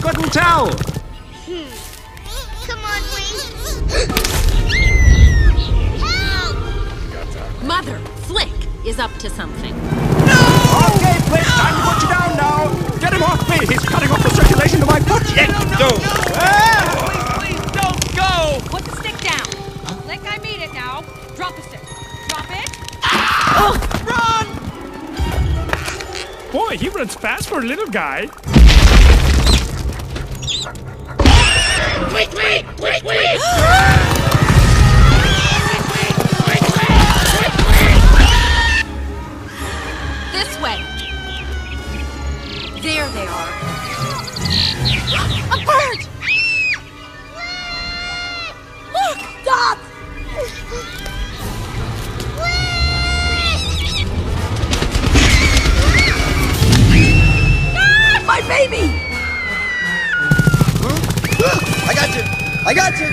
couldn't tell. Come on, Wing. Help! Mother, Flick is up to something. Okay, Flick, time to put you down now. Get him off me. He's cutting off the circulation to my foot. Please don't go! Put the stick down. Flick, I mean it now. Drop the stick. Drop it. Run! Boy, he runs fast for a little guy. Wait! This way. There they are. A bird! Look! Stop! Ah, my baby! I got you! I got you!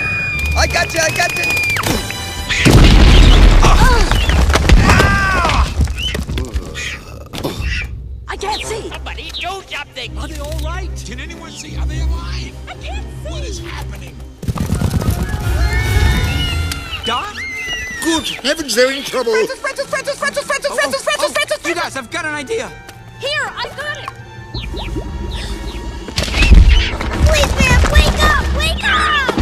I got you! I got you! I can't see. Somebody do something! Are they all right? Can anyone see? Are they alive? I can't see. What is happening? Doc? Good heavens, they're in trouble! You guys, I've got an idea. Here, I've got it. Please, man, wake up! Wake up!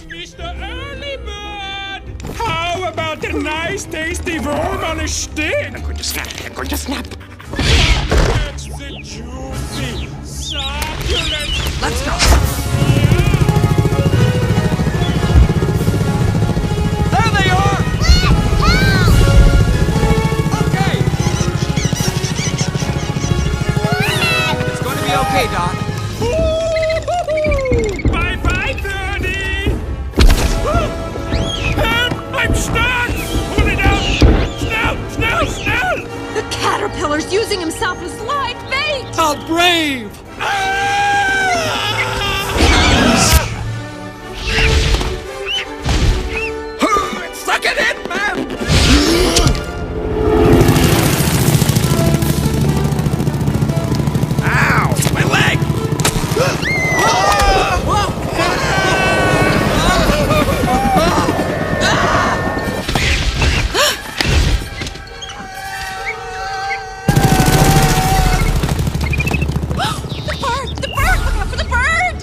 Mr. Early Bird! How about a nice, tasty worm on a stick? I'm going to snap. That's the juicy, succulent... Let's go. There they are! Okay. It's going to be okay, Doc. Bye-bye, Birdie! Help! I'm stuck! Pull it out! Snell! The caterpillar's using himself as live bait! How brave! Suck it in, man! Ow! My leg! The bird! Look out for the bird!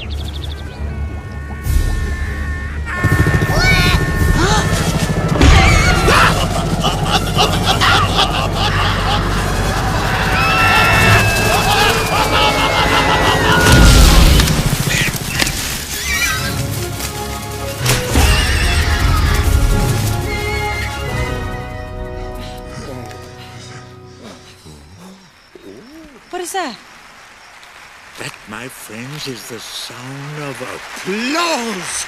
What is that? That, my friends, is the sound of applause!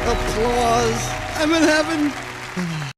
Applause! I'm in heaven!